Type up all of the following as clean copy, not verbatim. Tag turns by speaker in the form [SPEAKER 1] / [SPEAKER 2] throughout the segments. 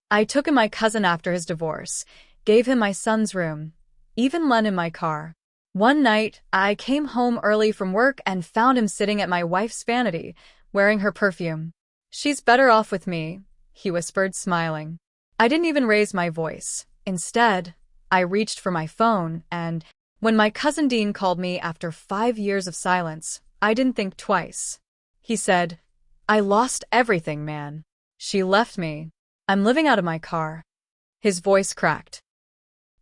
[SPEAKER 1] I took in my cousin after his divorce, gave him my son's room, even lent him my car. One night, I came home early from work and found him sitting at my wife's vanity, wearing her perfume. "She's better off with me," he whispered, smiling. I didn't even raise my voice. Instead, I reached for my phone, and when my cousin Dean called me after 5 years of silence, I didn't think twice. He said, "I lost everything, man. She left me. I'm living out of my car." His voice cracked.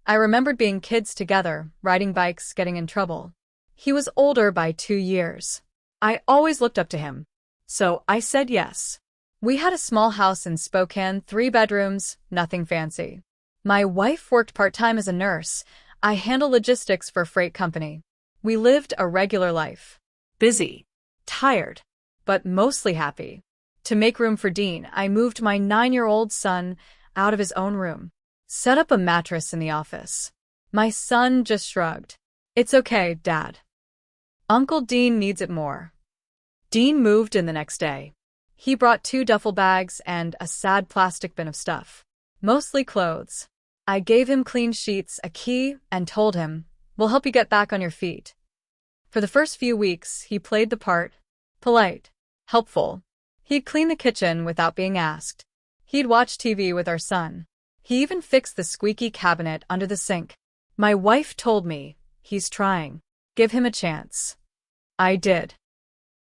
[SPEAKER 1] I remembered being kids together, riding bikes, getting in trouble. He was older by 2 years. I always looked up to him. So I said yes. We had a small house in Spokane, 3 bedrooms, nothing fancy. My wife worked part-time as a nurse. I handled logistics for a freight company. We lived a regular life. Busy, tired, but mostly happy. To make room for Dean, I moved my 9-year-old son out of his own room. Set up a mattress in the office. My son just shrugged. "It's okay, Dad. Uncle Dean needs it more." Dean moved in the next day. He brought 2 duffel bags and a sad plastic bin of stuff. Mostly clothes. I gave him clean sheets, a key, and told him, "We'll help you get back on your feet." For the first few weeks, he played the part. Polite. Helpful. He'd clean the kitchen without being asked. He'd watch TV with our son. He even fixed the squeaky cabinet under the sink. My wife told me, "He's trying. Give him a chance." I did.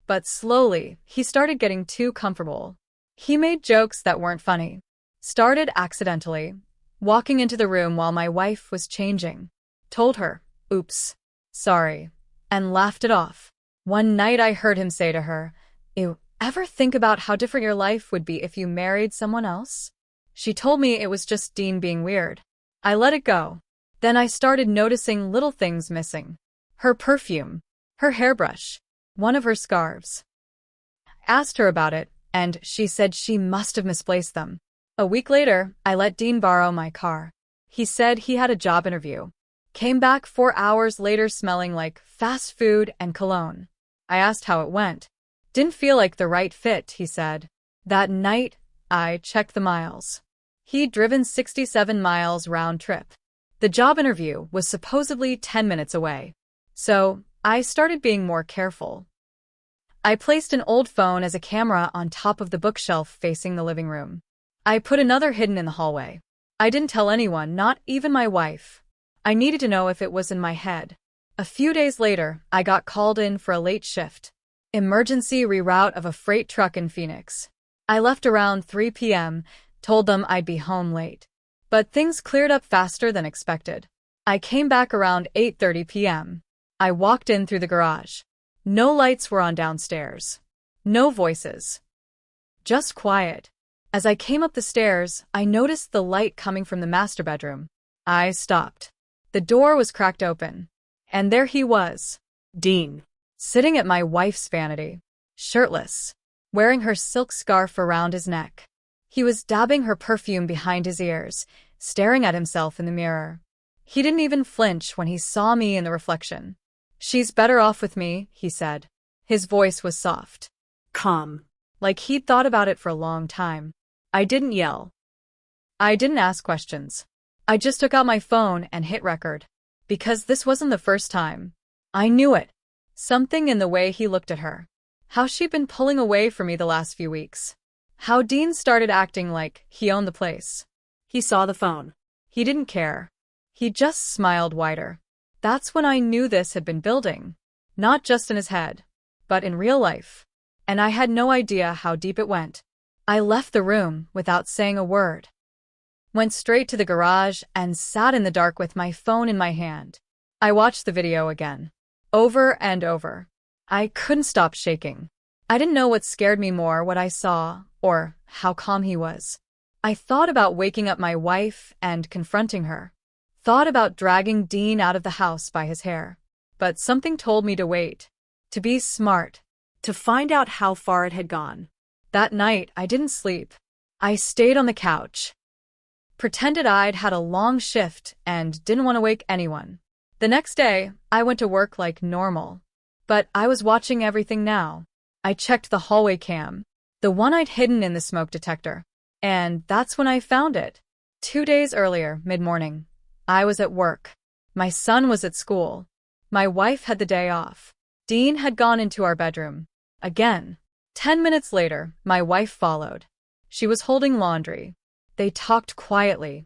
[SPEAKER 1] But slowly, he started getting too comfortable. He made jokes that weren't funny. Started accidentally, walking into the room while my wife was changing. Told her, "Oops, sorry," and laughed it off. One night I heard him say to her, "You ever think about how different your life would be if you married someone else?" She told me it was just Dean being weird. I let it go. Then I started noticing little things missing. Her perfume, her hairbrush, one of her scarves. I asked her about it, and she said she must have misplaced them. A week later, I let Dean borrow my car. He said he had a job interview. Came back 4 hours later smelling like fast food and cologne. I asked how it went. "Didn't feel like the right fit," he said. That night, I checked the miles. He'd driven 67 miles round trip. The job interview was supposedly 10 minutes away. So, I started being more careful. I placed an old phone as a camera on top of the bookshelf facing the living room. I put another hidden in the hallway. I didn't tell anyone, not even my wife. I needed to know if it was in my head. A few days later, I got called in for a late shift. Emergency reroute of a freight truck in Phoenix. I left around 3 p.m., told them I'd be home late. But things cleared up faster than expected. I came back around 8:30 p.m. I walked in through the garage. No lights were on downstairs. No voices. Just quiet. As I came up the stairs, I noticed the light coming from the master bedroom. I stopped. The door was cracked open. And there he was, Dean, sitting at my wife's vanity, shirtless, wearing her silk scarf around his neck. He was dabbing her perfume behind his ears, staring at himself in the mirror. He didn't even flinch when he saw me in the reflection. "She's better off with me," he said. His voice was soft, calm, like he'd thought about it for a long time. I didn't yell. I didn't ask questions. I just took out my phone and hit record. Because this wasn't the first time. I knew it. Something in the way he looked at her. How she'd been pulling away from me the last few weeks. How Dean started acting like he owned the place. He saw the phone. He didn't care. He just smiled wider. That's when I knew this had been building. Not just in his head, but in real life. And I had no idea how deep it went. I left the room without saying a word. Went straight to the garage and sat in the dark with my phone in my hand. I watched the video again. Over and over. I couldn't stop shaking. I didn't know what scared me more, what I saw, or how calm he was. I thought about waking up my wife and confronting her. Thought about dragging Dean out of the house by his hair. But something told me to wait. To be smart. To find out how far it had gone. That night, I didn't sleep. I stayed on the couch. Pretended I'd had a long shift and didn't want to wake anyone. The next day, I went to work like normal. But I was watching everything now. I checked the hallway cam, the one I'd hidden in the smoke detector. And that's when I found it. 2 days earlier, mid-morning. I was at work. My son was at school. My wife had the day off. Dean had gone into our bedroom. Again. 10 minutes later, my wife followed. She was holding laundry. They talked quietly.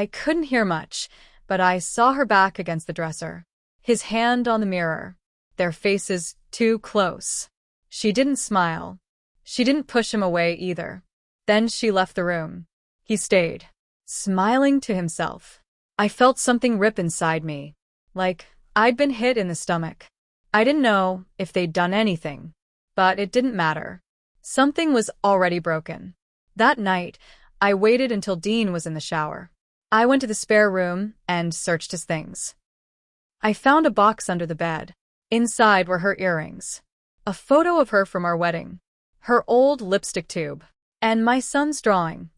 [SPEAKER 1] I couldn't hear much, but I saw her back against the dresser. His hand on the mirror. Their faces too close. She didn't smile. She didn't push him away either. Then she left the room. He stayed, smiling to himself. I felt something rip inside me, like I'd been hit in the stomach. I didn't know if they'd done anything, but it didn't matter. Something was already broken. That night, I waited until Dean was in the shower. I went to the spare room and searched his things. I found a box under the bed. Inside were her earrings, a photo of her from our wedding, her old lipstick tube, and my son's drawing,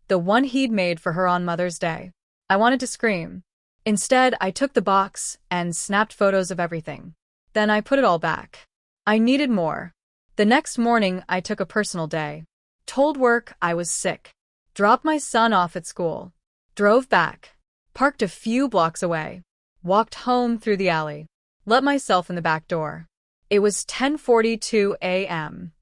[SPEAKER 1] the one he'd made for her on Mother's Day. I wanted to scream. Instead, I took the box and snapped photos of everything. Then I put it all back. I needed more. The next morning, I took a personal day. Told work I was sick. Dropped my son off at school. Drove back. Parked a few blocks away. Walked home through the alley. Let myself in the back door. It was 10:42 a.m.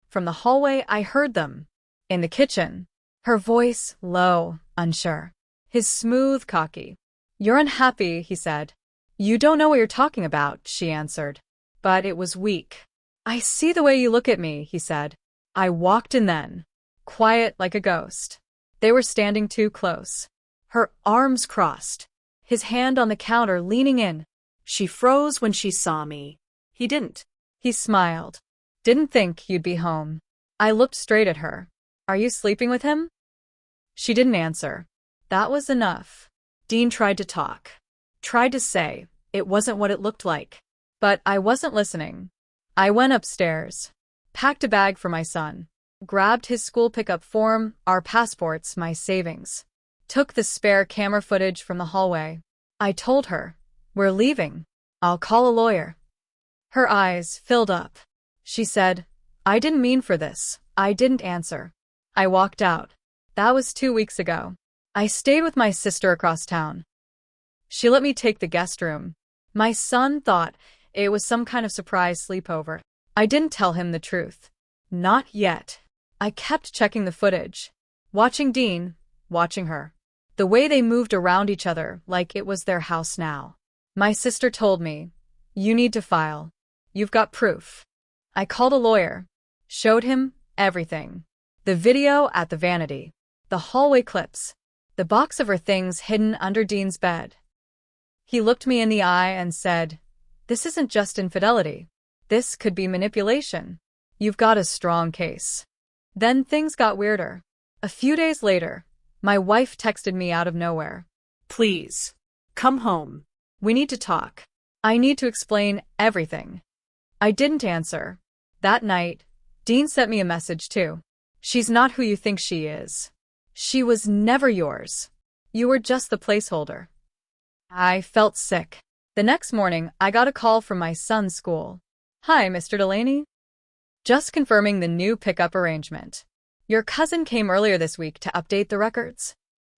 [SPEAKER 1] From the hallway, I heard them. In the kitchen. Her voice, low, unsure. His smooth, cocky. "You're unhappy," he said. "You don't know what you're talking about," she answered. But it was weak. "I see the way you look at me," he said. I walked in then. Quiet like a ghost. They were standing too close. Her arms crossed. His hand on the counter leaning in.
[SPEAKER 2] She froze when she saw me. He didn't.
[SPEAKER 1] He smiled. "Didn't think you'd be home." I looked straight at her. "Are you sleeping with him?" She didn't answer. That was enough. Dean tried to talk. Tried to say it wasn't what it looked like. But I wasn't listening. I went upstairs. Packed a bag for my son. Grabbed his school pickup form, our passports, my savings. Took the spare camera footage from the hallway. I told her, "We're leaving. I'll call a lawyer." Her eyes filled up. She said, "I didn't mean for this." I didn't answer. I walked out. That was 2 weeks ago. I stayed with my sister across town. She let me take the guest room. My son thought it was some kind of surprise sleepover. I didn't tell him the truth. Not yet. I kept checking the footage. Watching Dean, watching her. The way they moved around each other like it was their house now. My sister told me, "You need to file. You've got proof." I called a lawyer. Showed him everything. The video at the Vanity. The hallway clips. The box of her things hidden under Dean's bed. He looked me in the eye and said, "This isn't just infidelity. This could be manipulation. You've got a strong case." Then things got weirder. A few days later, my wife texted me out of nowhere.
[SPEAKER 2] "Please, come home.
[SPEAKER 1] We need to talk. I need to explain everything." I didn't answer. That night, Dean sent me a message too. "She's not who you think she is. She was never yours. You were just the placeholder." I felt sick. The next morning, I got a call from my son's school. "Hi, Mr. Delaney. Just confirming the new pickup arrangement. Your cousin came earlier this week to update the records."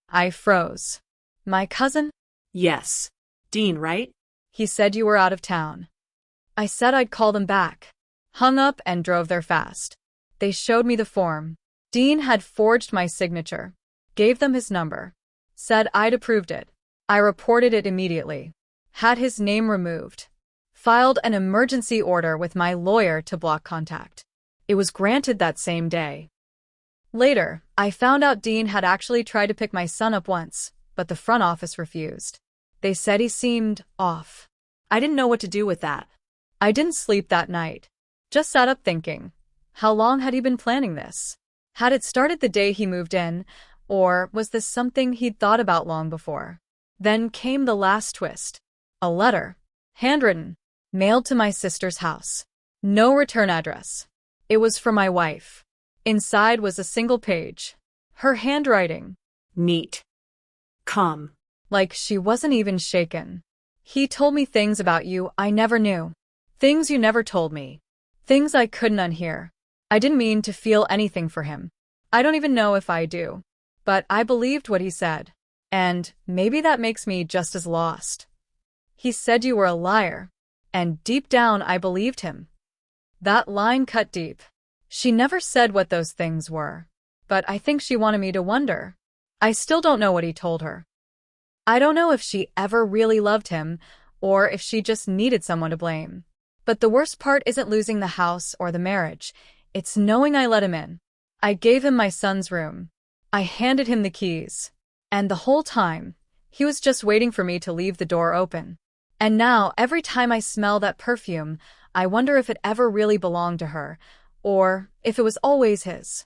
[SPEAKER 1] I froze. "My cousin?"
[SPEAKER 2] "Yes. Dean, right?"
[SPEAKER 1] "He said you were out of town." I said I'd call them back. Hung up and drove there fast. They showed me the form. Dean had forged my signature. Gave them his number. Said I'd approved it. I reported it immediately. Had his name removed. Filed an emergency order with my lawyer to block contact. It was granted that same day. Later, I found out Dean had actually tried to pick my son up once, but the front office refused. They said he seemed off.
[SPEAKER 2] I didn't know what to do with that.
[SPEAKER 1] I didn't sleep that night. Just sat up thinking, how long had he been planning this? Had it started the day he moved in, or was this something he'd thought about long before? Then came the last twist. A letter. Handwritten. Mailed to my sister's house. No return address. It was from my wife. Inside was a single page. Her handwriting.
[SPEAKER 2] Neat. Calm.
[SPEAKER 1] Like she wasn't even shaken. "He told me things about you I never knew. Things you never told me. Things I couldn't unhear. I didn't mean to feel anything for him. I don't even know if I do. But I believed what he said. And maybe that makes me just as lost. He said you were a liar. And deep down I believed him. That line cut deep. She never said what those things were. But I think she wanted me to wonder. I still don't know what he told her. I don't know if she ever really loved him, or if she just needed someone to blame. But the worst part isn't losing the house or the marriage. It's knowing I let him in. I gave him my son's room. I handed him the keys. And the whole time, he was just waiting for me to leave the door open. And now, every time I smell that perfume, I wonder if it ever really belonged to her, or if it was always his.